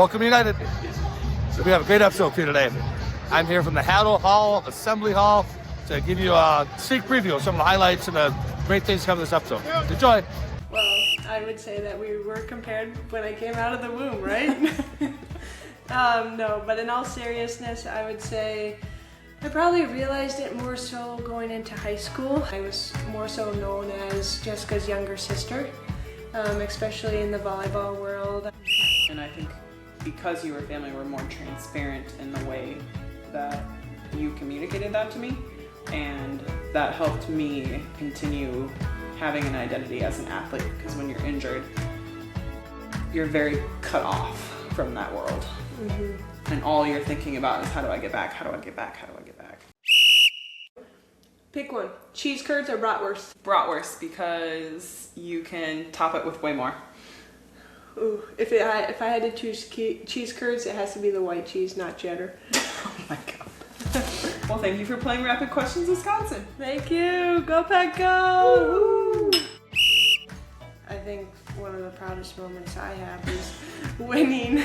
Welcome United. So we have a great episode for you today. I'm here from the Hattle Hall, Assembly Hall, to give you a sneak preview of some of the highlights and the great things coming this episode. Enjoy. Well, I would say that we were compared when I came out of the womb, right? No, but in all seriousness, I would say I probably realized it more so going into high school. I was more so known as Jessica's younger sister, especially in the volleyball world. And I think because you were family, were more transparent in the way that you communicated that to me, and that helped me continue having an identity as an athlete, because when you're injured, you're very cut off from that world. Mm-hmm. And all you're thinking about is how do I get back, how do I get back, how do I get back? Pick one, cheese curds or bratwurst? Bratwurst, because you can top it with way more. Ooh, if I had to choose cheese curds, it has to be the white cheese, not cheddar. Oh my god. Well, thank you for playing Rapid Questions Wisconsin. Thank you. Go Pack Go! Woo! I think one of the proudest moments I have is winning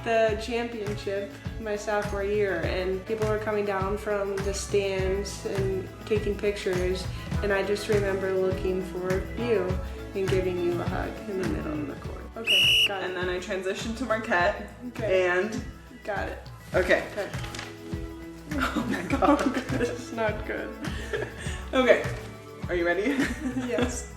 the championship my sophomore year, and people were coming down from the stands and taking pictures, and I just remember looking for you and giving you a hug in the middle of the court. Okay, got it. And then I transitioned to Marquette. Okay. And got it. okay. Okay. Oh my god. This is not good. Okay. Are you ready? Yes.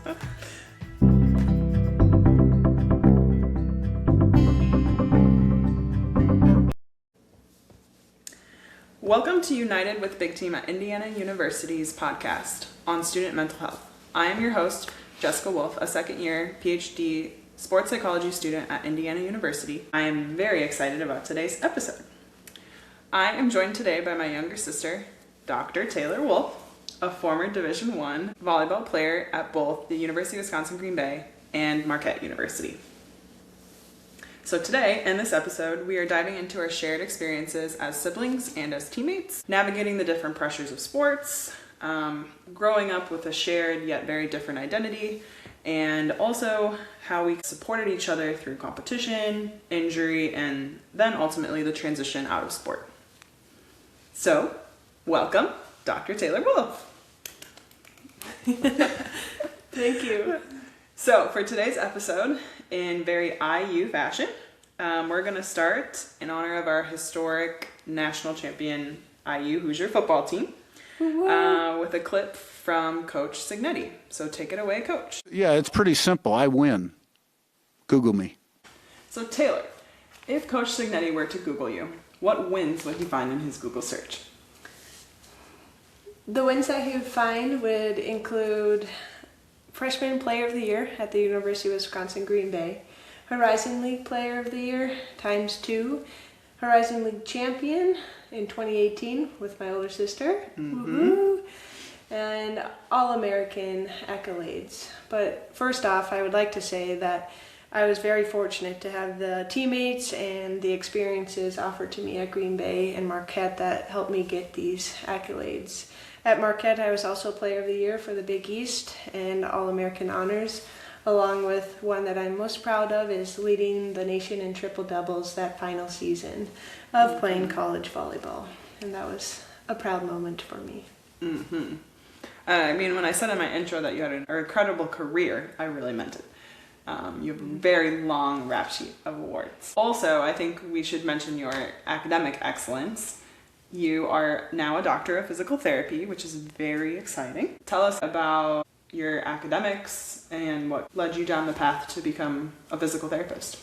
Welcome to United with Big Team at Indiana University's podcast on student mental health. I am your host, Jessica Wolf, a second-year PhD sports psychology student at Indiana University. I am very excited about today's episode. I am joined today by my younger sister, Dr. Taylor Wolf, a former Division I volleyball player at both the University of Wisconsin-Green Bay and Marquette University. So today, in this episode, we are diving into our shared experiences as siblings and as teammates, navigating the different pressures of sports, growing up with a shared yet very different identity, and also how we supported each other through competition, injury, and then ultimately the transition out of sport. So, welcome, Dr. Taylor Wolf. Thank you. So, for today's episode, in very IU fashion, we're going to start in honor of our historic national champion IU Hoosier football team with a clip from Coach Signetti. So take it away, Coach. Yeah, it's pretty simple. I win. Google me. So Taylor, if Coach Signetti were to Google you, what wins would he find in his Google search? The wins that he would find would include Freshman Player of the Year at the University of Wisconsin-Green Bay, Horizon League Player of the Year ×2, Horizon League Champion in 2018 with my older sister, and All-American accolades. But first off, I would like to say that I was very fortunate to have the teammates and the experiences offered to me at Green Bay and Marquette that helped me get these accolades. At Marquette, I was also Player of the Year for the Big East and All-American honors, along with one that I'm most proud of is leading the nation in triple doubles that final season of playing college volleyball. And that was a proud moment for me. Mm-hmm. I mean, when I said in my intro that you had an incredible career, I really meant it. You have a very long rap sheet of awards. Also, I think we should mention your academic excellence. You are now a doctor of physical therapy, which is very exciting. Tell us about your academics and what led you down the path to become a physical therapist.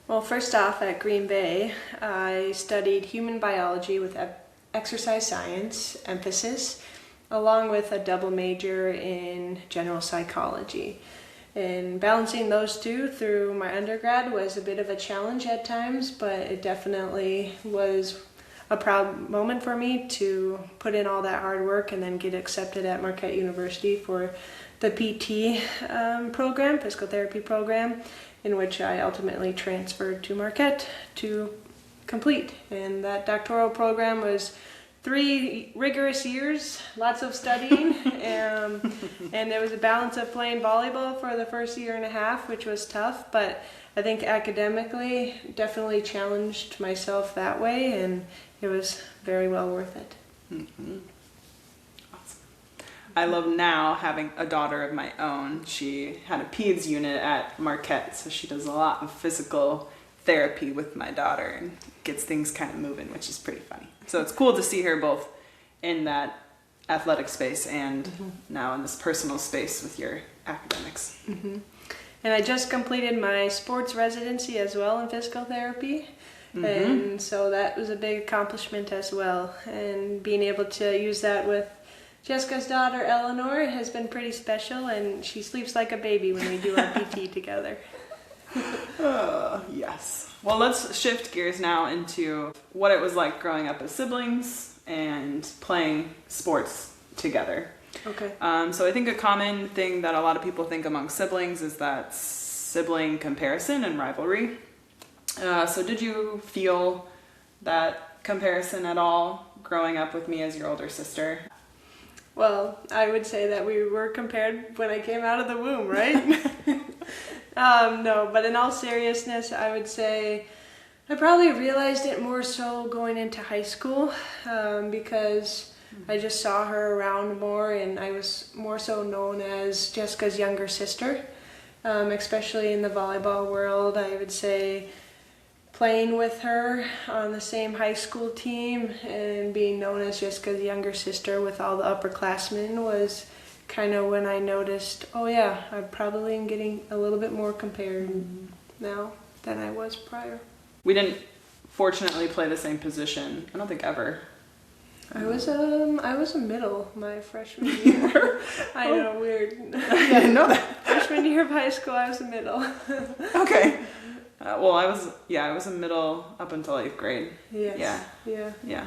Well, first off, at Green Bay, I studied human biology with exercise science emphasis, along with a double major in general psychology. And balancing those two through my undergrad was a bit of a challenge at times, but it definitely was a proud moment for me to put in all that hard work and then get accepted at Marquette University for the PT program, physical therapy program, in which I ultimately transferred to Marquette to complete. And that doctoral program was 3 rigorous years, lots of studying, and there was a balance of playing volleyball for the first year and a half, which was tough, but I think academically definitely challenged myself that way, and it was very well worth it. Mm-hmm. Awesome. I love now having a daughter of my own. She had a peds unit at Marquette, so she does a lot of physical therapy with my daughter and gets things kind of moving, which is pretty funny. So it's cool to see her both in that athletic space and now in this personal space with your academics. Mm-hmm. And I just completed my sports residency as well in physical therapy. And so that was a big accomplishment as well. And being able to use that with Jessica's daughter, Eleanor, has been pretty special. And she sleeps like a baby when we do our PT together. Yes. Well, let's shift gears now into what it was like growing up as siblings and playing sports together. Okay. So I think a common thing that a lot of people think among siblings is that sibling comparison and rivalry. So did you feel that comparison at all growing up with me as your older sister? Well, I would say that we were compared when I came out of the womb, right? No, but in all seriousness, I would say I probably realized it more so going into high school because I just saw her around more, and I was more so known as Jessica's younger sister, especially in the volleyball world. I would say playing with her on the same high school team and being known as Jessica's younger sister with all the upperclassmen was kind of when I noticed, oh yeah, I probably am getting a little bit more compared now than I was prior. We didn't fortunately play the same position. I don't think ever. I was a middle my freshman year. I know, weird. I didn't know that. Freshman year of high school, I was a middle. Okay. Well, I was a middle up until 8th grade. Yes. Yeah.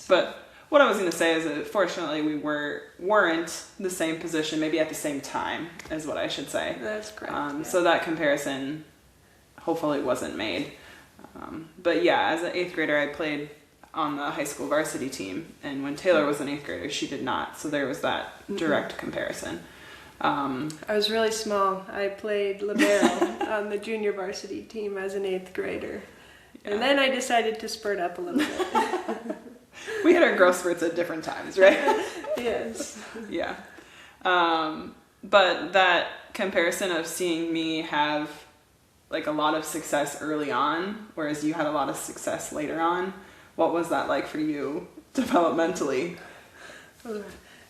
But what I was going to say is that fortunately we weren't the same position, maybe at the same time, is what I should say. That's correct. So that comparison hopefully wasn't made. But yeah, as an 8th grader, I played on the high school varsity team, and when Taylor was an 8th grader, she did not. So there was that direct comparison. I was really small. I played libero on the junior varsity team as an 8th grader. Yeah. And then I decided to spurt up a little bit. We had our growth spurts at different times, right? Yes. Yeah. But that comparison of seeing me have like a lot of success early on, whereas you had a lot of success later on, what was that like for you developmentally?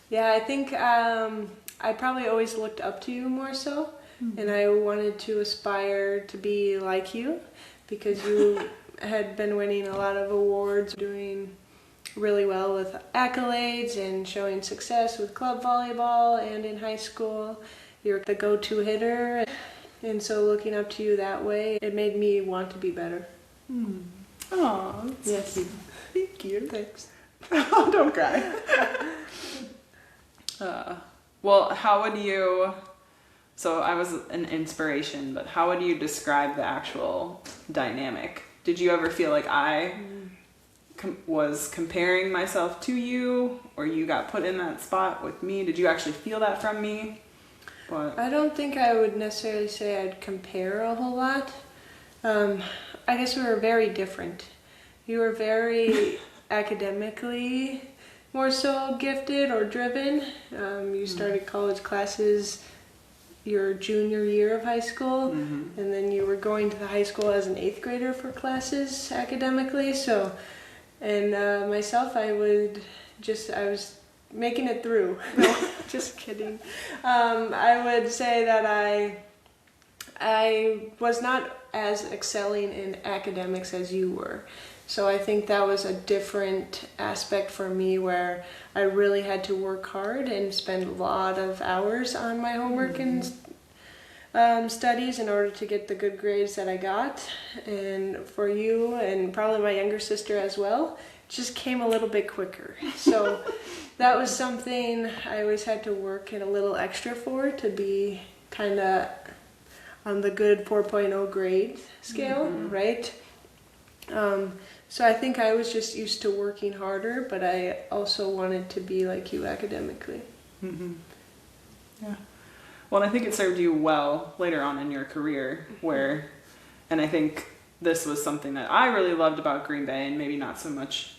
Yeah, I think I probably always looked up to you more so, and I wanted to aspire to be like you because you had been winning a lot of awards, doing really well with accolades and showing success with club volleyball and in high school. You're the go-to hitter, and so looking up to you that way, it made me want to be better. Oh, yes. Thank you. Thanks. Oh, don't cry. Well, how would you, so I was an inspiration, but how would you describe the actual dynamic? Did you ever feel like I was comparing myself to you, or you got put in that spot with me? Did you actually feel that from me? What? I don't think I would necessarily say I'd compare a whole lot. I guess we were very different. You were very academically more so gifted or driven. You started college classes your junior year of high school, and then you were going to the high school as an 8th grader for classes academically. So, and myself, I was making it through. No, just kidding. I would say that I was not as excelling in academics as you were. So I think that was a different aspect for me where I really had to work hard and spend a lot of hours on my homework and studies in order to get the good grades that I got. And for you and probably my younger sister as well, it just came a little bit quicker. So that was something I always had to work in a little extra for, to be kind of on the good 4.0 grade scale, right? So I think I was just used to working harder, but I also wanted to be like you academically. Yeah. Well, and I think it served you well later on in your career where, and I think this was something that I really loved about Green Bay, and maybe not so much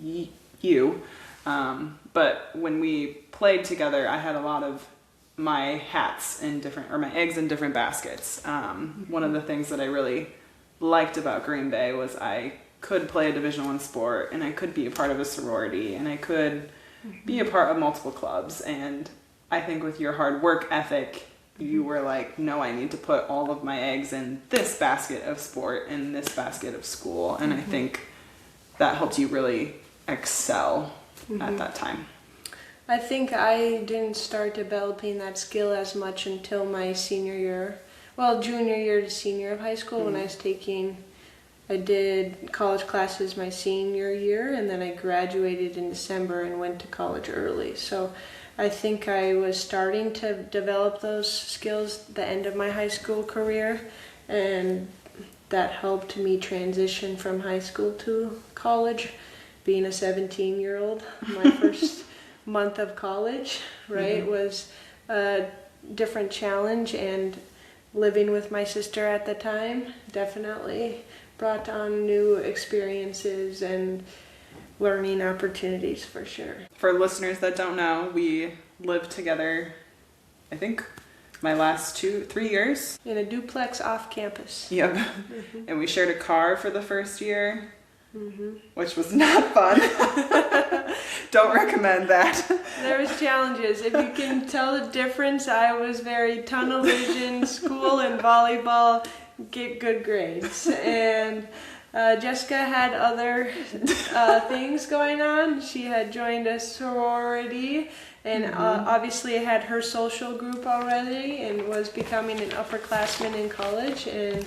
you, but when we played together, I had a lot of my hats in different, or my eggs in different baskets. One of the things that I really liked about Green Bay was I could play a Division I sport, and I could be a part of a sorority, and I could be a part of multiple clubs. And I think with your hard work ethic, you were like, no, I need to put all of my eggs in this basket of sport and this basket of school. And I think that helped you really excel at that time. I think I didn't start developing that skill as much until my senior year. Well, junior year to senior of high school when I did college classes my senior year, and then I graduated in December and went to college early. So I think I was starting to develop those skills at the end of my high school career, and that helped me transition from high school to college. Being a 17-year-old, my first month of college, right, was a different challenge, and living with my sister at the time definitely brought on new experiences and learning opportunities for sure. For listeners that don't know, we lived together, I think, my last 3 years. In a duplex off campus. Yep. And we shared a car for the first year, which was not fun. Don't recommend that. There was challenges. If you can tell the difference, I was very tunnel vision, school and volleyball, get good grades. And Jessica had other things going on. She had joined a sorority and obviously had her social group already and was becoming an upperclassman in college. And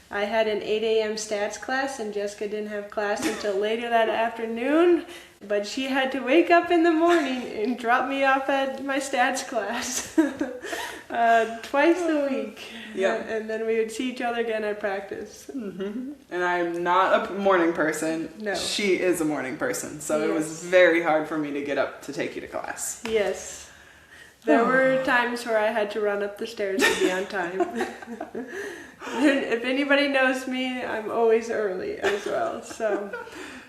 I had an 8 a.m. stats class, and Jessica didn't have class until later that afternoon. But she had to wake up in the morning and drop me off at my stats class twice a week. Yeah. And then we would see each other again at practice. And I'm not a morning person. No. She is a morning person. So it was Yes. very hard for me to get up to take you to class. Yes. There were times where I had to run up the stairs to be on time. If anybody knows me, I'm always early as well. So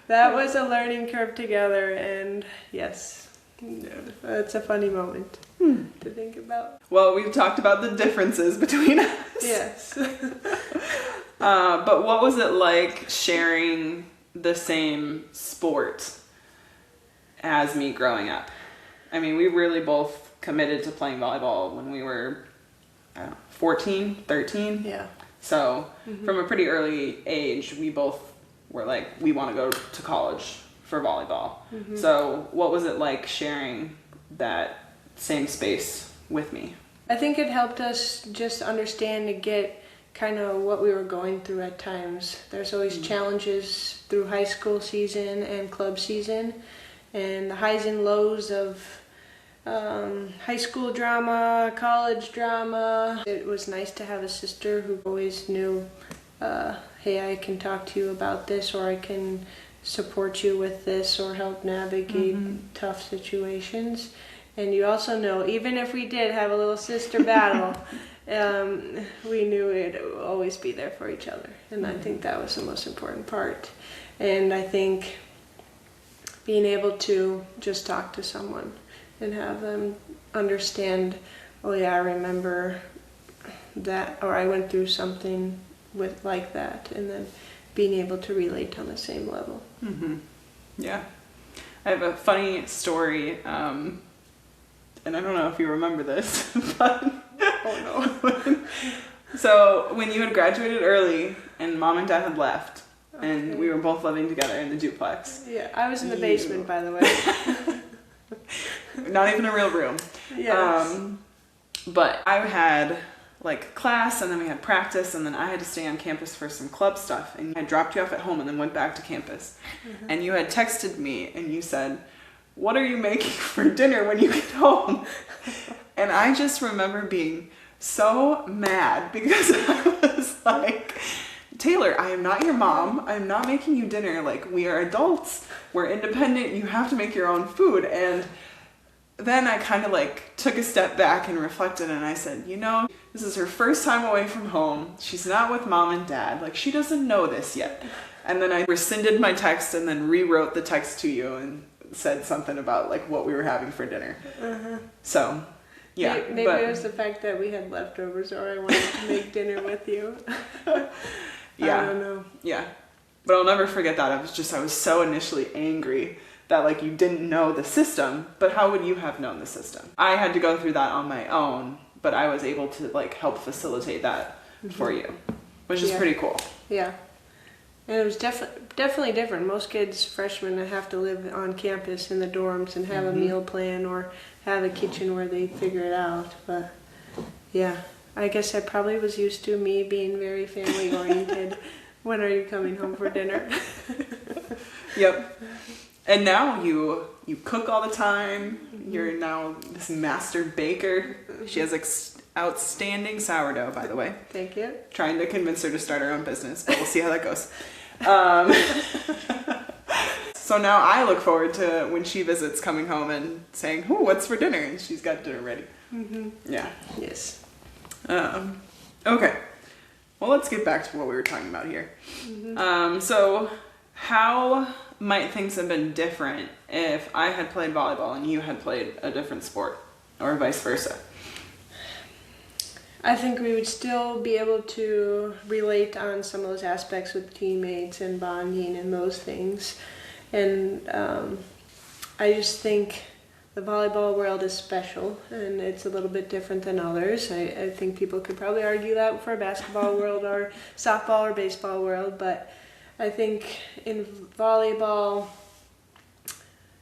that was a learning curve together, and yes, it's a funny moment to think about. Well, we've talked about the differences between us. Yes. But what was it like sharing the same sport as me growing up? I mean, we really both committed to playing volleyball when we were 14, 13. Yeah. So from a pretty early age, we both were like, we want to go to college for volleyball. So what was it like sharing that same space with me? I think it helped us just understand and get kind of what we were going through at times. There's always challenges through high school season and club season, and the highs and lows of high school drama, college drama. It was nice to have a sister who always knew, hey, I can talk to you about this, or I can support you with this, or help navigate tough situations. And you also know, even if we did have a little sister battle, we knew we'd always be there for each other. And I think that was the most important part. And I think being able to just talk to someone and have them understand, oh yeah, I remember that, or I went through something with like that, and then being able to relate on the same level. Yeah. I have a funny story, and I don't know if you remember this, but Oh no. so when you had graduated early and mom and dad had left, and we were both living together in the duplex. Yeah, I was in the basement, by the way. Not even a real room. Yes. But I had like class, and then we had practice, and then I had to stay on campus for some club stuff, and I dropped you off at home and then went back to campus. And you had texted me and you said, what are you making for dinner when you get home? And I just remember being so mad because I was like, Taylor, I am not your mom. I'm not making you dinner. Like, we are adults. We're independent. You have to make your own food. And then I kind of like took a step back and reflected, and I said, you know, this is her first time away from home. She's not with mom and dad. Like, she doesn't know this yet. And then I rescinded my text and then rewrote the text to you and said something about like what we were having for dinner. So, yeah. Maybe it was the fact that we had leftovers, or I wanted to make dinner with you. Yeah. I don't know. Yeah. But I'll never forget that. I was so initially angry that like you didn't know the system, but how would you have known the system? I had to go through that on my own, but I was able to like help facilitate that for you, which is pretty cool. Yeah. And it was definitely different. Most kids, freshmen, have to live on campus in the dorms and have a meal plan or have a kitchen where they figure it out. But yeah, I guess I probably was used to me being very family oriented. When are you coming home for dinner? Yep. And now you cook all the time. You're now this master baker. She has outstanding sourdough, by the way. Thank you. Trying to convince her to start her own business, but we'll see how that goes. So now I look forward to when she visits coming home and saying, "Oh, what's for dinner?" And she's got dinner ready. Yeah. Yes. Okay. Well, let's get back to what we were talking about here. So how might things have been different if I had played volleyball and you had played a different sport, or vice versa? I think we would still be able to relate on some of those aspects with teammates and bonding and those things. And I just think the volleyball world is special, and it's a little bit different than others. I think people could probably argue that for a basketball world or softball or baseball world, but I think in volleyball,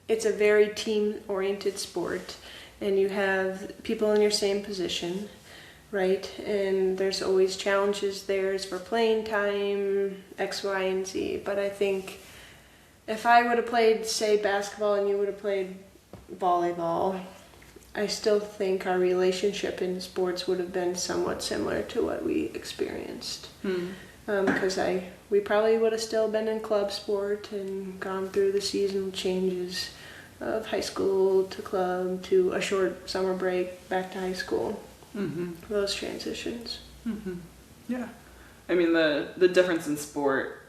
it's a very team-oriented sport, and you have people in your same position, right? And there's always challenges there for playing time, X, Y, and Z. But I think if I would have played, say, basketball and you would have played volleyball, I still think our relationship in sports would have been somewhat similar to what we experienced. Because we probably would have still been in club sport and gone through the seasonal changes of high school to club to a short summer break back to high school. Those transitions. Yeah. I mean, the difference in sport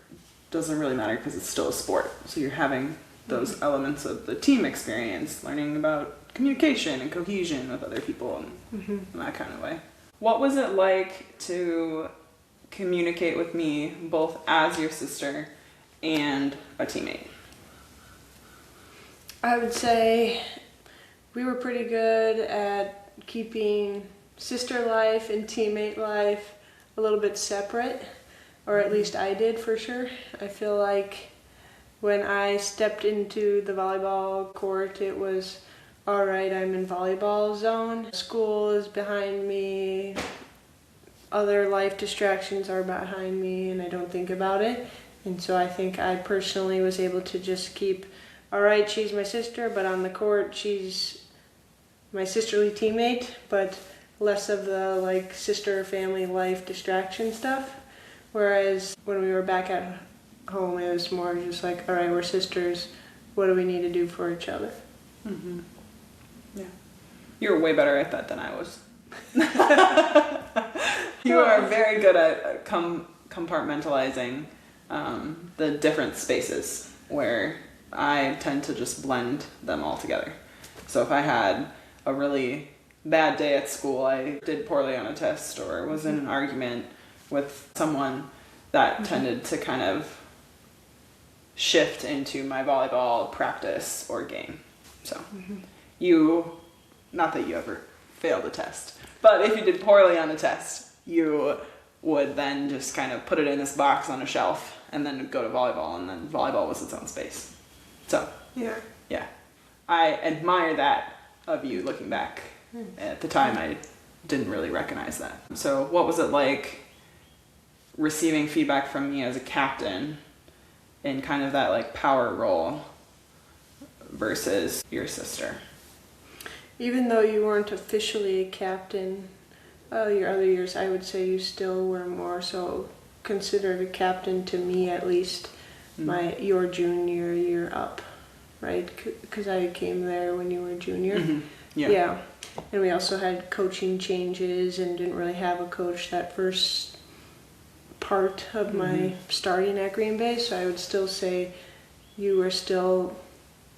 doesn't really matter because it's still a sport. So you're having those elements of the team experience, learning about communication and cohesion with other people and that kind of way. What was it like to communicate with me both as your sister and a teammate? I would say we were pretty good at keeping sister life and teammate life a little bit separate, or at least I did for sure. I feel like when I stepped into the volleyball court, it was, all right, I'm in volleyball zone. School is behind me. Other life distractions are behind me, and I don't think about it. And so I think I personally was able to just keep, all right, she's my sister, but on the court, she's my sisterly teammate, but less of the like sister family life distraction stuff. Whereas when we were back at home, it was more just like, all right, we're sisters. What do we need to do for each other? Yeah. You were way better at that than I was. You are very good at compartmentalizing the different spaces, where I tend to just blend them all together. So if I had a really bad day at school, I did poorly on a test, or was in an argument with someone, that tended to kind of shift into my volleyball practice or game. So not that you ever failed a test, but if you did poorly on a test, you would then just kind of put it in this box on a shelf and then go to volleyball, and then volleyball was its own space. So yeah, I admire that of you looking back. At the time, I didn't really recognize that. So what was it like receiving feedback from me as a captain in kind of that like power role versus your sister? Even though you weren't officially a captain, your other years, I would say you still were more so considered a captain to me at least your junior year up, right? Because I came there when you were a junior. Mm-hmm. Yeah. And we also had coaching changes and didn't really have a coach that first part of my starting at Green Bay, so I would still say you were still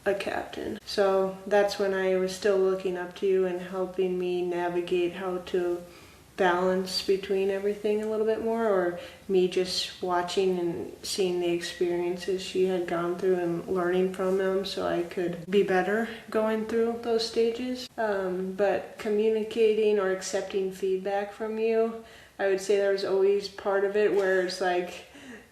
a captain. So that's when I was still looking up to you and helping me navigate how to balance between everything a little bit more, or me just watching and seeing the experiences she had gone through and learning from them so I could be better going through those stages. But communicating or accepting feedback from you, I would say there was always part of it where it's like,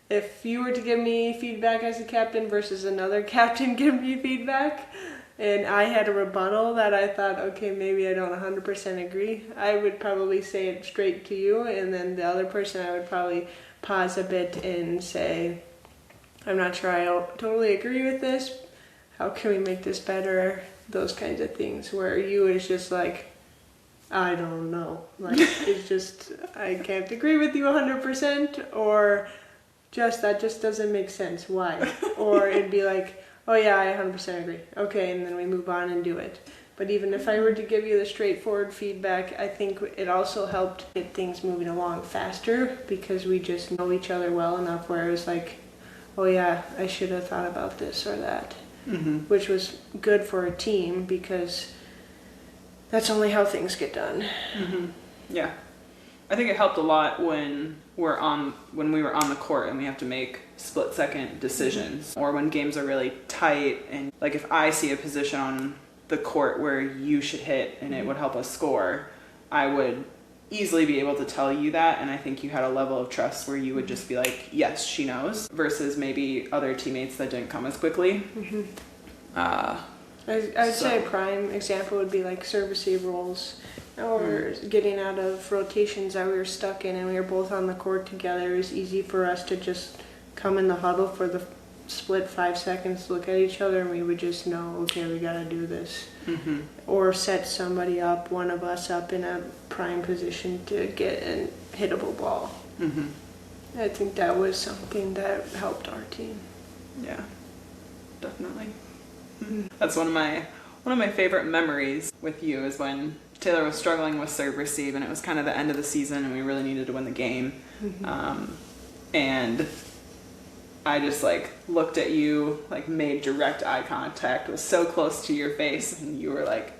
if you were to give me feedback as a captain versus another captain give me feedback, and I had a rebuttal that I thought, okay, maybe I don't 100% agree, I would probably say it straight to you, and then the other person I would probably pause a bit and say, I'm not sure I totally agree with this, how can we make this better, those kinds of things, where you is just like, I don't know, like it's just, I can't agree with you 100%, or that just doesn't make sense, why? Or it'd be like, oh yeah, I 100% agree. Okay, and then we move on and do it. But even if I were to give you the straightforward feedback, I think it also helped get things moving along faster because we just know each other well enough where it was like, oh yeah, I should have thought about this or that. Which was good for a team because that's only how things get done. Yeah. I think it helped a lot when we were on the court and we have to make split-second decisions, or when games are really tight, and like if I see a position on the court where you should hit and it would help us score, I would easily be able to tell you that, and I think you had a level of trust where you would just be like, yes, she knows, versus maybe other teammates that didn't come as quickly. I would say a prime example would be like serve receive roles, or getting out of rotations that we were stuck in and we were both on the court together. It was easy for us to just come in the huddle for the split 5 seconds, look at each other, and we would just know, okay, we gotta do this. Or set somebody up, one of us up in a prime position to get a hittable ball. I think that was something that helped our team. Yeah, definitely. That's one of my favorite memories with you is when Taylor was struggling with serve receive, and it was kind of the end of the season and we really needed to win the game. And I just like looked at you, like made direct eye contact, was so close to your face, and you were like,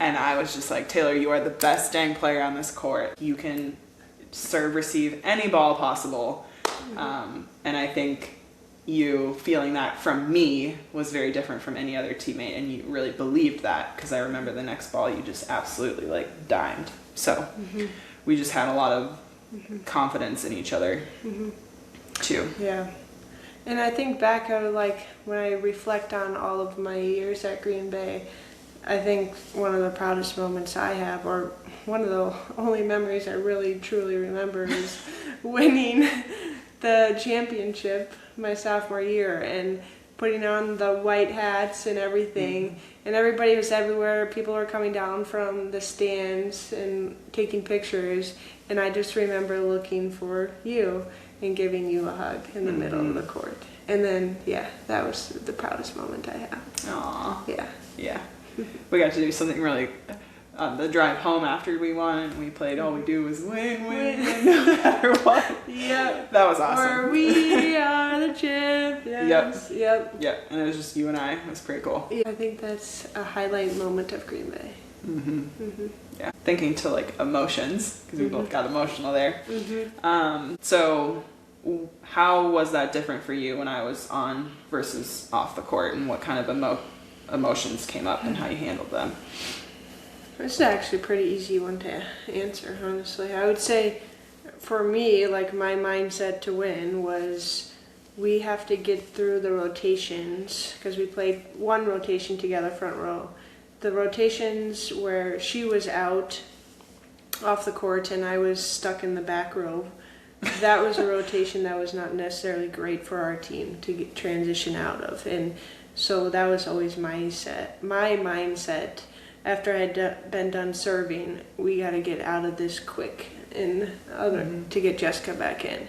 and I was just like, Taylor, you are the best dang player on this court. You can serve receive any ball possible. And I think you feeling that from me was very different from any other teammate, and you really believed that, because I remember the next ball you just absolutely like dimed. So we just had a lot of confidence in each other too. Yeah. And I think back at like when I reflect on all of my years at Green Bay, I think one of the proudest moments I have, or one of the only memories I really truly remember, is winning the championship my sophomore year and putting on the white hats and everything, and everybody was everywhere. People were coming down from the stands and taking pictures, and I just remember looking for you and giving you a hug in the middle of the court. And then, yeah, that was the proudest moment I have. Aww. Yeah. Yeah. We got to do something really, the drive home after we won, and we played All We Do Was Win, no matter what. Yeah. That was awesome. Or we are the champions. Yep. Yep. And it was just you and I. It was pretty cool. Yeah, I think that's a highlight moment of Green Bay. Yeah. Thinking to like emotions, because we both got emotional there. So how was that different for you when I was on versus off the court, and what kind of emotions came up and how you handled them? This is actually a pretty easy one to answer, honestly. I would say for me, like my mindset to win was we have to get through the rotations, because we played one rotation together front row. The rotations where she was out off the court and I was stuck in the back row, that was a rotation that was not necessarily great for our team to transition out of. And so that was always my mindset after I had been done serving, we got to get out of this quick and to get Jessica back in.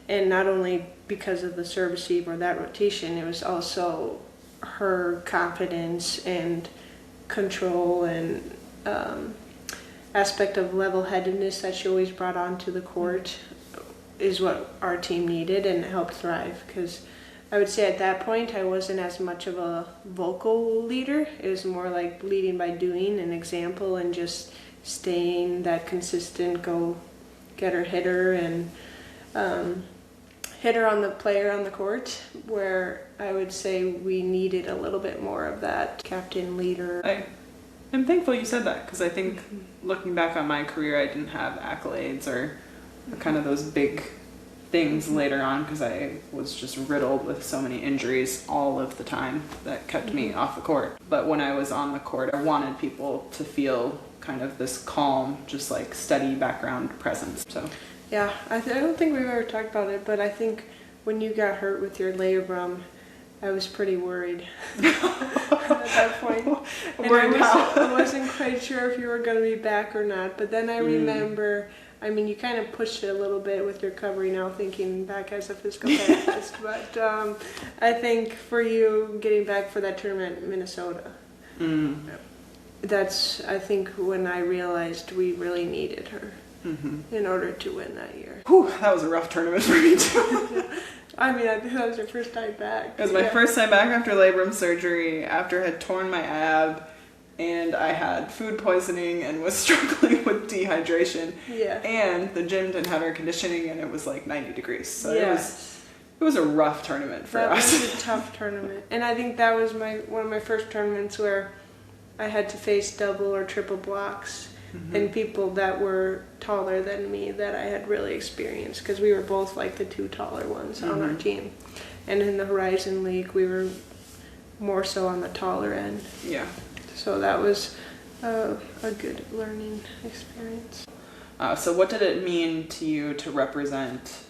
And not only because of the serve receive or that rotation, it was also her confidence and control and aspect of level-headedness that she always brought onto the court is what our team needed, and it helped thrive. Because I would say at that point I wasn't as much of a vocal leader. It was more like leading by doing, an example, and just staying that consistent go-getter hitter and hitter on the player on the court, where I would say we needed a little bit more of that captain leader. I'm thankful you said that, because I think looking back on my career, I didn't have accolades or kind of those big things later on, because I was just riddled with so many injuries all of the time that kept me off the court. But when I was on the court, I wanted people to feel kind of this calm, just like steady background presence. So yeah, I don't think we've ever talked about it, but I think when you got hurt with your labrum, I was pretty worried at that point. And I wasn't quite sure if you were going to be back or not. But then I remember, I mean, you kind of pushed it a little bit with your recovery now, thinking back as a physical therapist. But I think for you getting back for that tournament in Minnesota, that's, I think, when I realized we really needed her in order to win that year. Whew, that was a rough tournament for me too. I mean, I think that was your first time back. It was my first time back after labrum surgery, after I had torn my ab, and I had food poisoning and was struggling with dehydration. Yeah. And the gym didn't have air conditioning, and it was like 90 degrees. So it was a rough tournament for us. That was a tough tournament. And I think that was one of my first tournaments where I had to face double or triple blocks and people that were taller than me that I had really experienced, because we were both like the two taller ones on our team. And in the Horizon League, we were more so on the taller end. Yeah. So that was a good learning experience. So what did it mean to you to represent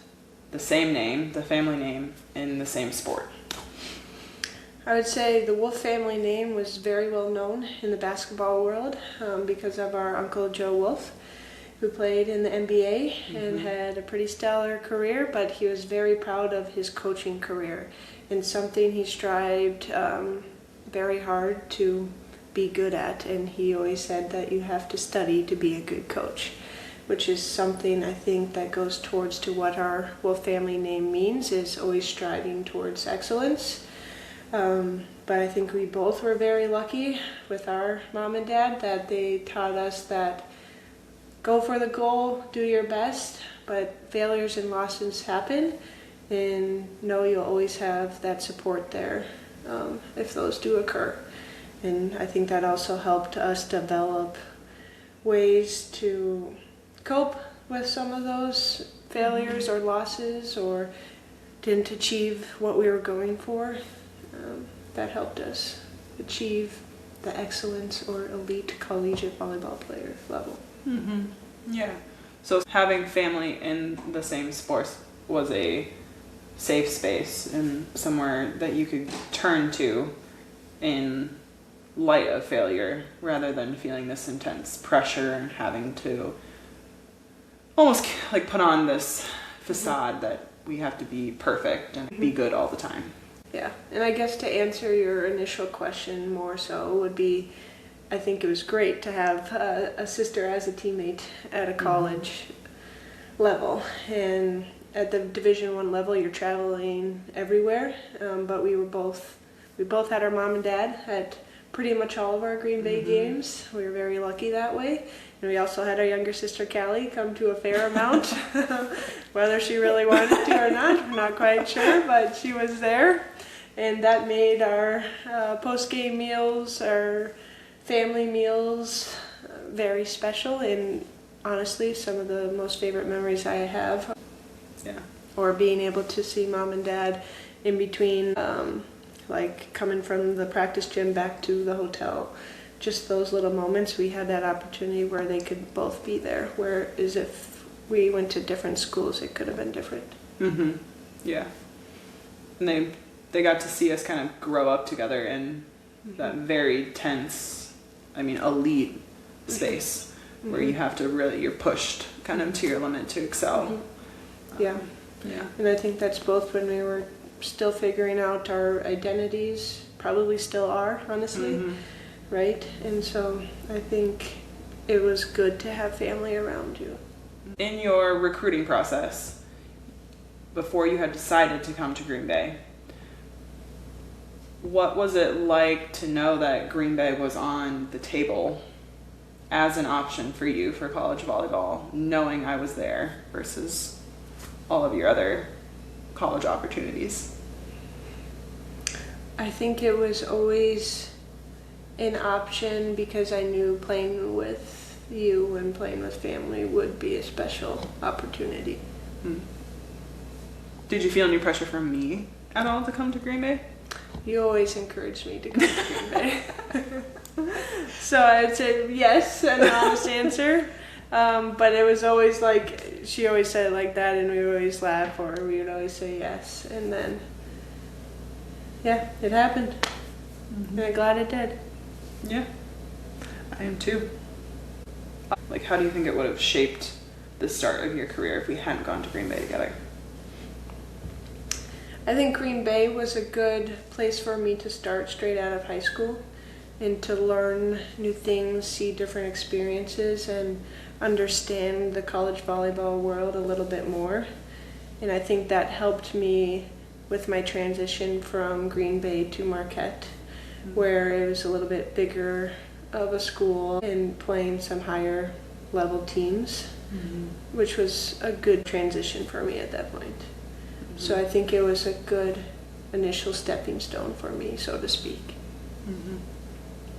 the same name, the family name, in the same sport? I would say the Wolf family name was very well known in the basketball world because of our Uncle Joe Wolf, who played in the NBA and had a pretty stellar career, but he was very proud of his coaching career and something he strived very hard to be good at. And he always said that you have to study to be a good coach, which is something I think that goes towards to what our Wolf family name means, is always striving towards excellence. But I think we both were very lucky with our mom and dad that they taught us that go for the goal, do your best, but failures and losses happen, and know you'll always have that support there if those do occur. And I think that also helped us develop ways to cope with some of those failures or losses, or didn't achieve what we were going for. That helped us achieve the excellence or elite collegiate volleyball player level. Yeah. So having family in the same sports was a safe space and somewhere that you could turn to in light of failure, rather than feeling this intense pressure and having to almost like put on this facade that we have to be perfect and be good all the time. Yeah, and I guess to answer your initial question more so would be, I think it was great to have a sister as a teammate at a college level. And at the Division I level, you're traveling everywhere, but we both had our mom and dad at pretty much all of our Green Bay games. We were very lucky that way. And we also had our younger sister, Callie, come to a fair amount. Whether she really wanted to or not, we're not quite sure, but she was there. And that made our post-game meals, our family meals, very special, and honestly, some of the most favorite memories I have. Yeah. Or being able to see mom and dad in between, like coming from the practice gym back to the hotel. Just those little moments, we had that opportunity where they could both be there, whereas if we went to different schools, it could have been different. Yeah. And they got to see us kind of grow up together in that very tense elite space where you have to really, you're pushed kind of to your limit to excel. Yeah. Yeah. And I think that's both when we were still figuring out our identities, probably still are, honestly, right? And so I think it was good to have family around you. In your recruiting process, before you had decided to come to Green Bay, what was it like to know that Green Bay was on the table as an option for you for college volleyball, knowing I was there versus all of your other college opportunities? I think it was always an option because I knew playing with you and playing with family would be a special opportunity. Did you feel any pressure from me at all to come to Green Bay? You always encouraged me to come to Green Bay. So I'd say yes, an honest answer. But it was always like, she always said it like that, and we would always laugh, or we would always say yes. And then, yeah, it happened. And I'm glad it did. Yeah, I am too. Like, how do you think it would have shaped the start of your career if we hadn't gone to Green Bay together? I think Green Bay was a good place for me to start straight out of high school and to learn new things, see different experiences, and understand the college volleyball world a little bit more. And I think that helped me with my transition from Green Bay to Marquette, where it was a little bit bigger of a school and playing some higher level teams, which was a good transition for me at that point. So I think it was a good initial stepping stone for me, so to speak.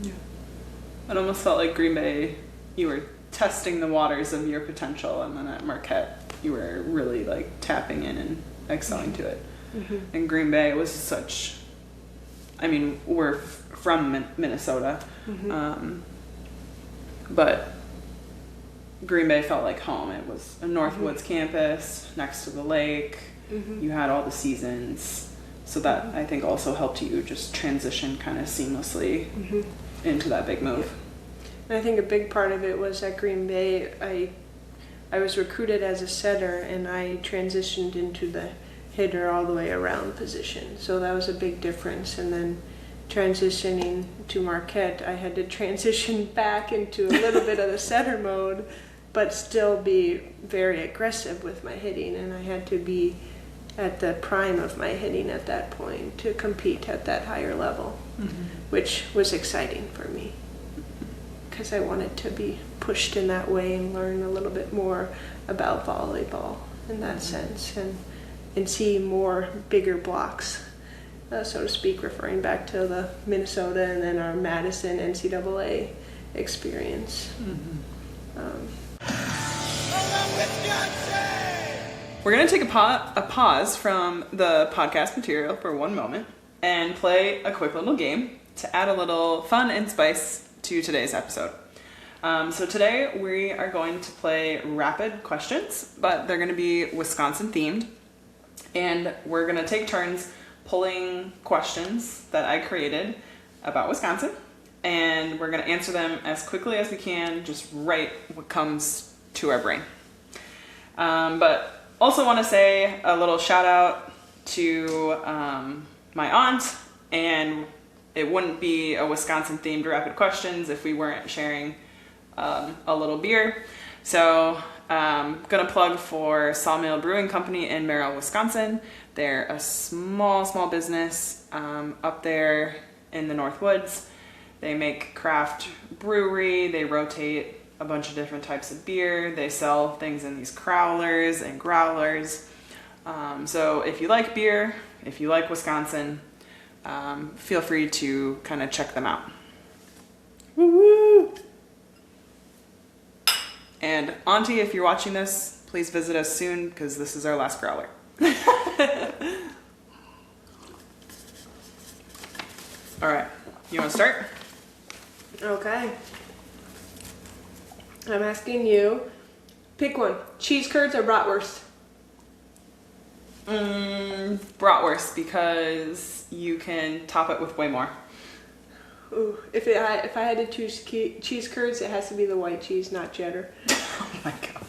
Yeah. It almost felt like Green Bay, you were testing the waters of your potential, and then at Marquette, you were really like tapping in and excelling to it. And Green Bay was such, we're from Minnesota, but Green Bay felt like home. It was a Northwoods campus next to the lake. You had all the seasons, so that I think also helped you just transition kind of seamlessly into that big move. And I think a big part of it was at Green Bay, I was recruited as a setter, and I transitioned into the hitter all the way around position. So that was a big difference. And then transitioning to Marquette, I had to transition back into a little bit of the setter mode, but still be very aggressive with my hitting. And I had to be at the prime of my hitting at that point to compete at that higher level, which was exciting for me because I wanted to be pushed in that way and learn a little bit more about volleyball in that sense, and see more bigger blocks, so to speak, referring back to the Minnesota and then our Madison NCAA experience. We're going to take a pause from the podcast material for one moment and play a quick little game to add a little fun and spice to today's episode. So today we are going to play rapid questions, but they're going to be Wisconsin themed. And we're going to take turns pulling questions that I created about Wisconsin. And we're going to answer them as quickly as we can, just write what comes to our brain. But also want to say a little shout out to my aunt, and it wouldn't be a Wisconsin themed rapid questions if we weren't sharing a little beer. So gonna plug for Sawmill Brewing Company in Merrill, Wisconsin. They're a small business up there in the Northwoods. They make craft brewery. They rotate a bunch of different types of beer. They sell things in these crowlers and growlers. So if you like beer, if you like Wisconsin, feel free to kind of check them out. Woo-woo! And Auntie, if you're watching this, please visit us soon because this is our last growler. All right, you want to start? Okay. I'm asking you, pick one. Cheese curds or bratwurst? Bratwurst, because you can top it with way more. Ooh, if I had to choose cheese curds, it has to be the white cheese, not cheddar. Oh my god.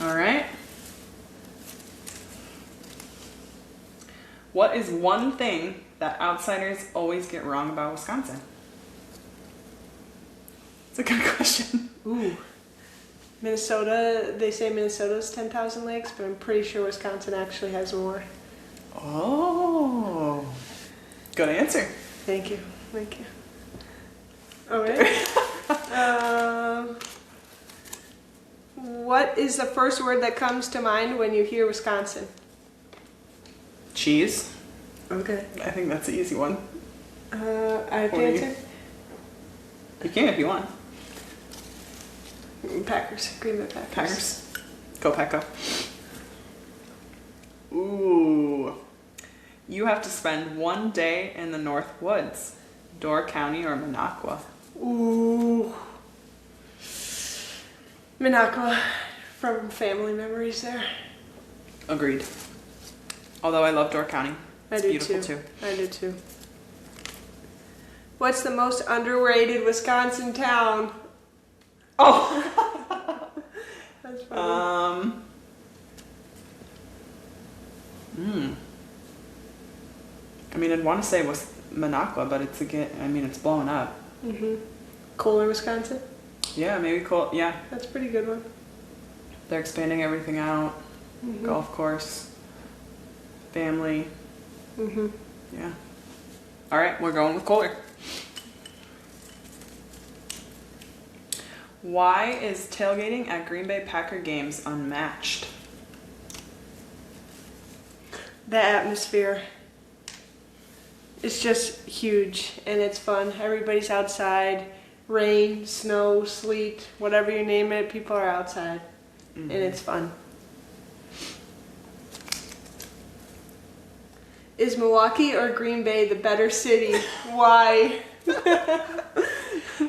All right. What is one thing that outsiders always get wrong about Wisconsin? It's a good question. Ooh. Minnesota, they say Minnesota's 10,000 lakes, but I'm pretty sure Wisconsin actually has more. Oh. Good answer. Thank you. Okay. What is the first word that comes to mind when you hear Wisconsin? Cheese. Okay. I think that's the easy one. I have to What do you- answer? You can if you want. Packers. Green Bay Packers. Packers. Go Pack, go. Ooh. You have to spend one day in the North Woods. Door County or Minocqua? Ooh. Minocqua, from family memories there. Agreed. Although I love Door County. It's beautiful too. I do too. What's the most underrated Wisconsin town? Oh! That's funny. I mean, I'd want to say was Minocqua, but it's it's blowing up. Kohler, Wisconsin? Yeah, maybe cool. Yeah, That's a pretty good one. they're expanding everything out. Golf course, family. Yeah. All right, we're going with Kohler. Why is tailgating at Green Bay Packer games unmatched? The atmosphere. It's just huge and it's fun. Everybody's outside. Rain, snow, sleet, whatever you name it, people are outside. And it's fun. Is Milwaukee or Green Bay the better city? Why?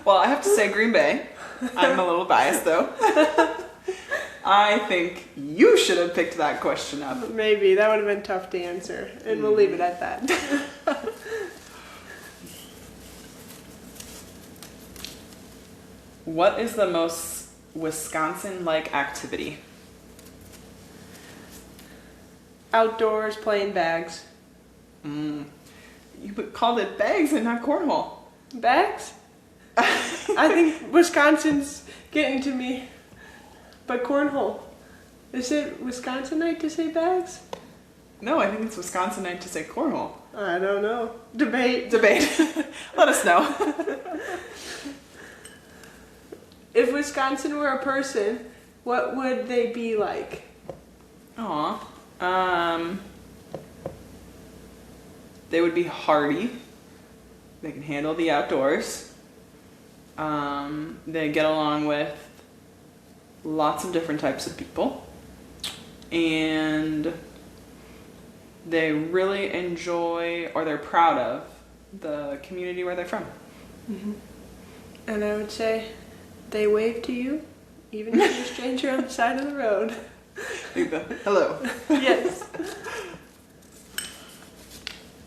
Well, I have to say Green Bay. I'm a little biased though. I think you should have picked that question up. Maybe. That would have been tough to answer. And we'll leave it at that. What is the most Wisconsin-like activity? Outdoors playing bags. You called it bags and not cornhole. Bags? I think Wisconsin's getting to me. But cornhole. Is it Wisconsinite to say bags? No, I think it's Wisconsinite to say cornhole. I don't know. Debate. Let us know. If Wisconsin were a person, what would they be like? Aw. They would be hardy. They can handle the outdoors. They get along with lots of different types of people. And they really enjoy, or they're proud of, the community where they're from. And I would say they wave to you, even if you're a stranger on the side of the road. Hello. Yes.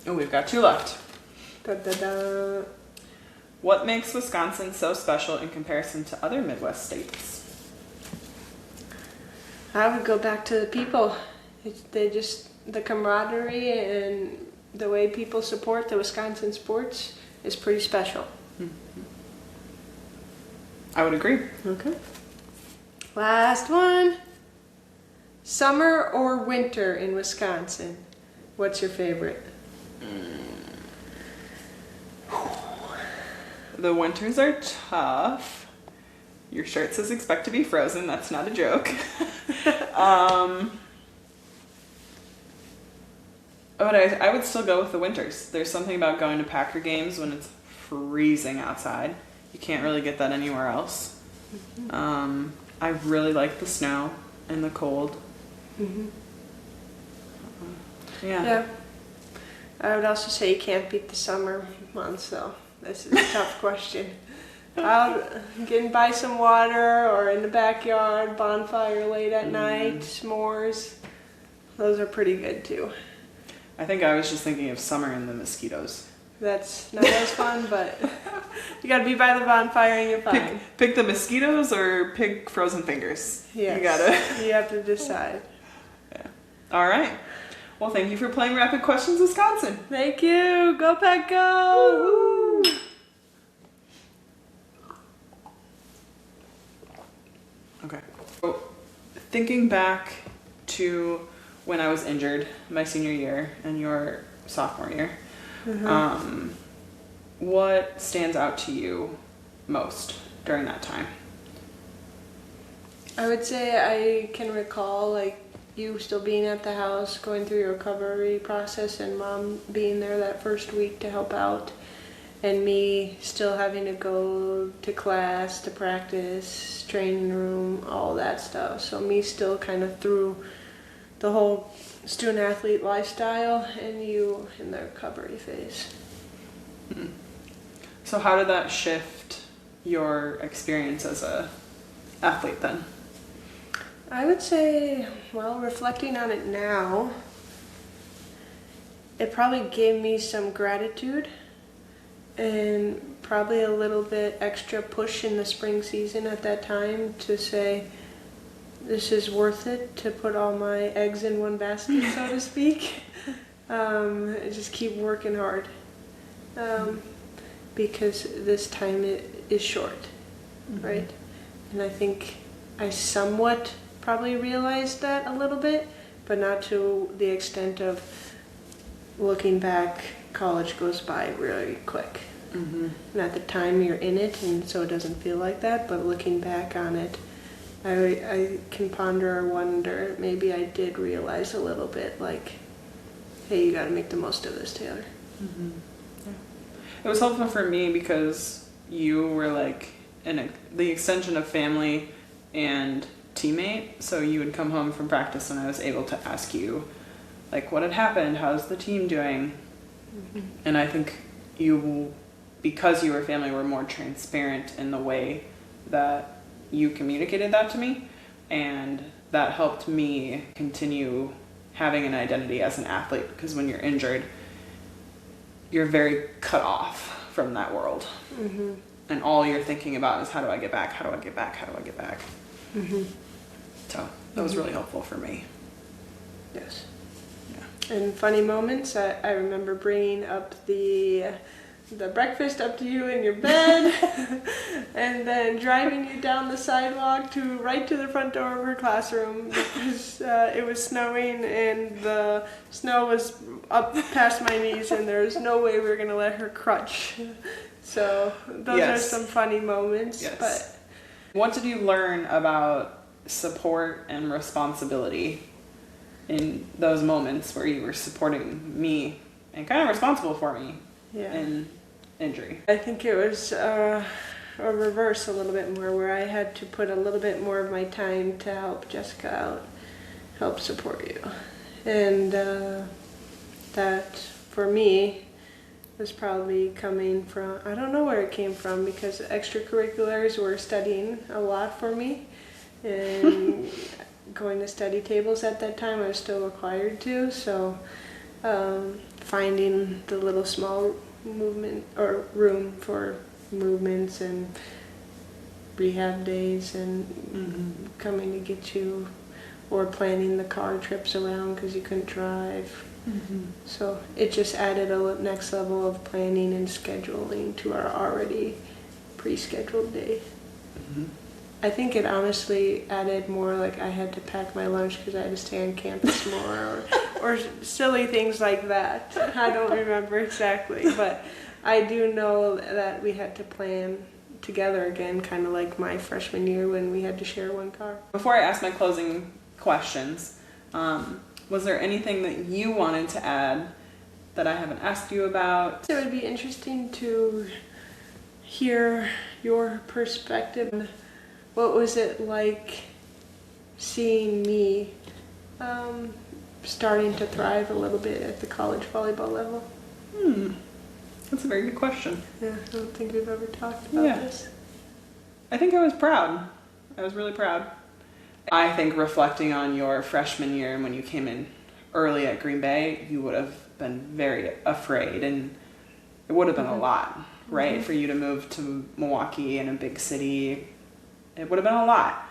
Oh, we've got two left. Da-da-da. What makes Wisconsin so special in comparison to other Midwest states? I would go back to the people. The camaraderie and the way people support the Wisconsin sports is pretty special. I would agree. Okay. Last one. Summer or winter in Wisconsin? What's your favorite? The winters are tough. Your shirt says expect to be frozen. That's not a joke. But I would still go with the winters. There's something about going to Packer games when it's freezing outside. You can't really get that anywhere else. I really like the snow and the cold. Yeah. I would also say you can't beat the summer months though. This is a tough question. Out getting by some water or in the backyard, bonfire late at night, s'mores. Those are pretty good too. I think I was just thinking of summer and the mosquitoes. That's not as fun, but you gotta be by the bonfire and you're fine. Pick the mosquitoes or pick frozen fingers. Yes. You have to decide. Yeah. All right. Well, thank you for playing Rapid Questions Wisconsin. Thank you. Go Pack Go! Woo! Okay. So, thinking back to when I was injured my senior year and your sophomore year, what stands out to you most during that time? I would say I can recall like you still being at the house, going through your recovery process, and mom being there that first week to help out, and me still having to go to class, to practice, training room, all that stuff. So me still kind of through the whole student athlete lifestyle, and you in the recovery phase. So how did that shift your experience as a athlete then? I would say, well, reflecting on it now, it probably gave me some gratitude and probably a little bit extra push in the spring season at that time to say, this is worth it to put all my eggs in one basket, so to speak. Just keep working hard. Because this time it is short, right? And I think I somewhat probably realized that a little bit, but not to the extent of looking back, college goes by really quick. And at the time you're in it, and so it doesn't feel like that, but looking back on it, I can ponder or wonder, maybe I did realize a little bit like, hey, you gotta make the most of this, Taylor. It was helpful for me because you were like the extension of family and teammate. So you would come home from practice and I was able to ask you like what had happened, how's the team doing? And I think you, because you were family, were more transparent in the way that you communicated that to me, and that helped me continue having an identity as an athlete, because when you're injured you're very cut off from that world. And all you're thinking about is how do I get back, how do I get back, how do I get back. So that was really helpful for me. Yes. Yeah. And funny moments, I remember bringing up the breakfast up to you in your bed and then driving you down the sidewalk right to the front door of her classroom because it was snowing and the snow was up past my knees and there was no way we were going to let her crutch. So those are some funny moments. Yes. But what did you learn about support and responsibility in those moments where you were supporting me and kind of responsible for me in injury? I think it was a reverse a little bit more, where I had to put a little bit more of my time to help Jessica out, help support you. And that, for me, was probably coming from, I don't know where it came from, because extracurriculars were studying a lot for me. And going to study tables at that time, I was still required to, so finding the little small movement or room for movements and rehab days and coming to get you, or planning the car trips around because you couldn't drive. So it just added a next level of planning and scheduling to our already pre-scheduled day. I think it honestly added more, like I had to pack my lunch because I had to stay on campus more, or silly things like that. I don't remember exactly, but I do know that we had to plan together again, kind of like my freshman year when we had to share one car. Before I ask my closing questions, was there anything that you wanted to add that I haven't asked you about? It would be interesting to hear your perspective. What was it like seeing me starting to thrive a little bit at the college volleyball level? That's a very good question. Yeah, I don't think we've ever talked about this. I think I was proud. I was really proud. I think reflecting on your freshman year and when you came in early at Green Bay, you would have been very afraid and it would have been a lot, right? For you to move to Milwaukee in a big city, it would have been a lot.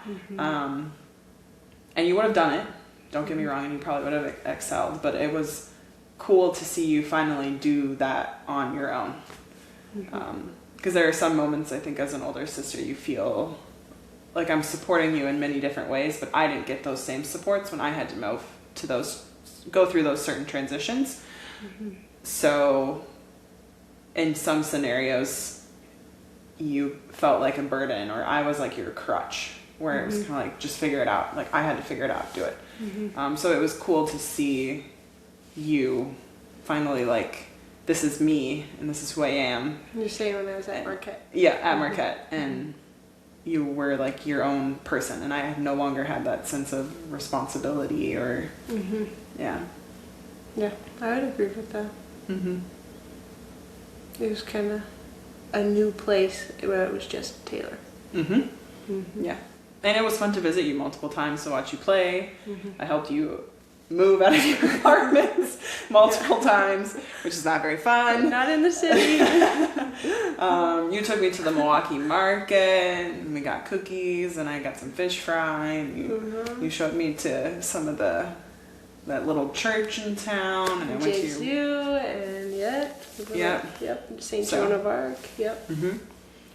And you would have done it, don't get me wrong, and you probably would have excelled, but it was cool to see you finally do that on your own. Because there are some moments, I think, as an older sister, you feel like I'm supporting you in many different ways, but I didn't get those same supports when I had to move to go through those certain transitions. So in some scenarios, you felt like a burden, or I was like your crutch, where it was kind of like, just figure it out. Like, I had to figure it out, do it. So it was cool to see you finally, like, this is me, and this is who I am. You're saying when I was at Marquette. Yeah, at Marquette. And you were, like, your own person, and I no longer had that sense of responsibility or, yeah. Yeah, I would agree with that. It was kind of a new place where it was just Taylor. Yeah. And it was fun to visit you multiple times to watch you play. I helped you move out of your apartments multiple times, which is not very fun. Not in the city. You took me to the Milwaukee market, and we got cookies, and I got some fish fry, and you showed me to some of that little church in town, and I went to JSU, and yep, St. Joan of Arc, yep.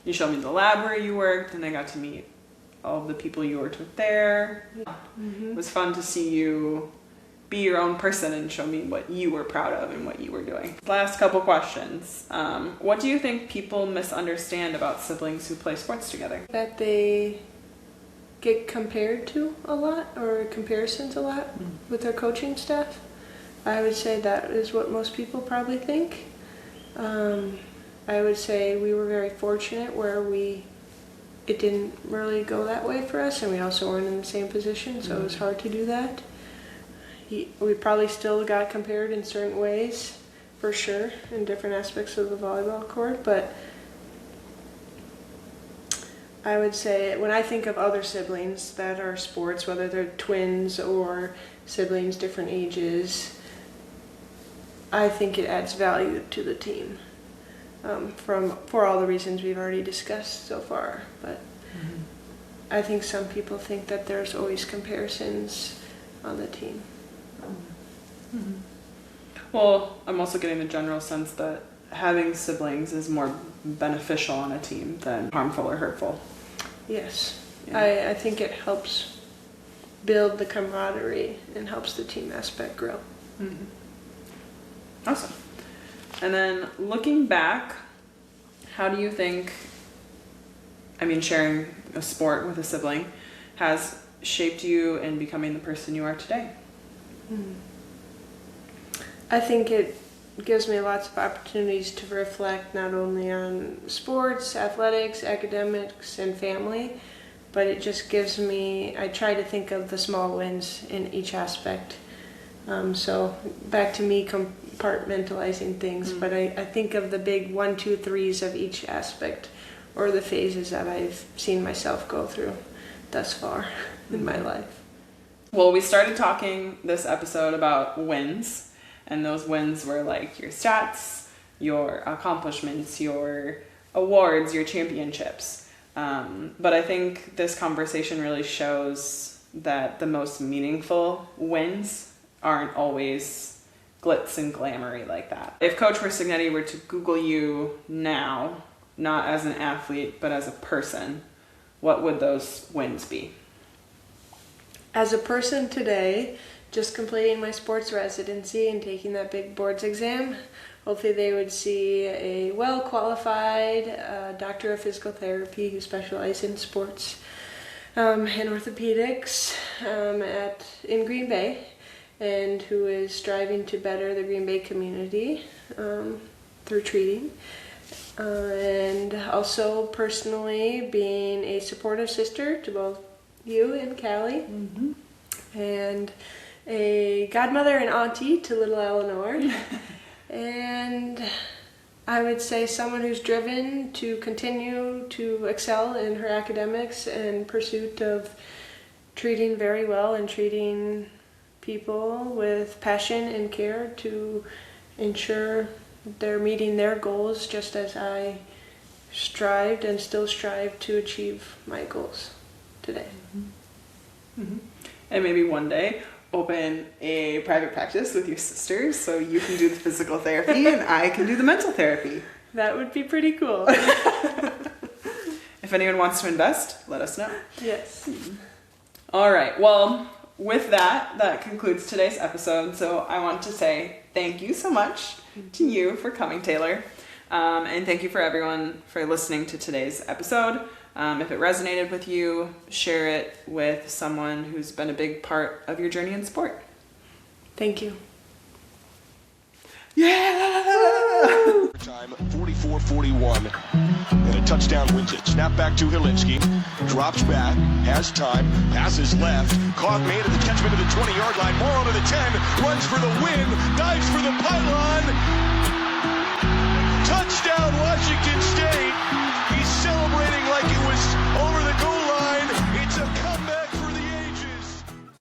You showed me the lab where you worked, and I got to meet all of the people you worked with there. It was fun to see you be your own person and show me what you were proud of and what you were doing. Last couple questions. What do you think people misunderstand about siblings who play sports together? That they get compared to a lot, or comparisons a lot with their coaching staff. I would say that is what most people probably think. I would say we were very fortunate where it didn't really go that way for us, and we also weren't in the same position, so it was hard to do that. We probably still got compared in certain ways, for sure, in different aspects of the volleyball court, but I would say when I think of other siblings that are sports, whether they're twins or siblings different ages, I think it adds value to the team. For all the reasons we've already discussed so far, but I think some people think that there's always comparisons on the team. Well, I'm also getting the general sense that having siblings is more beneficial on a team than harmful or hurtful. Yes, Yeah. I think it helps build the camaraderie and helps the team aspect grow. Awesome. And then looking back, how do you think, sharing a sport with a sibling has shaped you in becoming the person you are today? I think it gives me lots of opportunities to reflect not only on sports, athletics, academics, and family, but it just gives me, I try to think of the small wins in each aspect. So back to me compartmentalizing things, but I think of the big 1, 2, 3s of each aspect, or the phases that I've seen myself go through thus far in my life. Well, we started talking this episode about wins, and those wins were like your stats, your accomplishments, your awards, your championships. But I think this conversation really shows that the most meaningful wins aren't always glitz and glamoury like that. If Coach Mersignetti were to Google you now, not as an athlete, but as a person, what would those wins be? As a person today, just completing my sports residency and taking that big boards exam, hopefully they would see a well-qualified doctor of physical therapy who specializes in sports and orthopedics in Green Bay, and who is striving to better the Green Bay community through treating. And also personally being a supportive sister to both you and Callie, and a godmother and auntie to little Eleanor, and I would say someone who's driven to continue to excel in her academics and pursuit of treating very well and treating people with passion and care to ensure they're meeting their goals just as I strived and still strive to achieve my goals today. And maybe one day open a private practice with your sisters so you can do the physical therapy and I can do the mental therapy. That would be pretty cool. If anyone wants to invest, let us know. Yes. All right. Well, with that concludes today's episode. So I want to say thank you so much to you for coming, Taylor. And thank you for everyone for listening to today's episode. If it resonated with you, share it with someone who's been a big part of your journey in sport. Thank you. Yeah! Time 44-41 and a touchdown wins it. Snap back to Hilinski, drops back, has time, passes left, caught, made at the catchment of the 20-yard line, more onto the 10, runs for the win, dives for the pylon,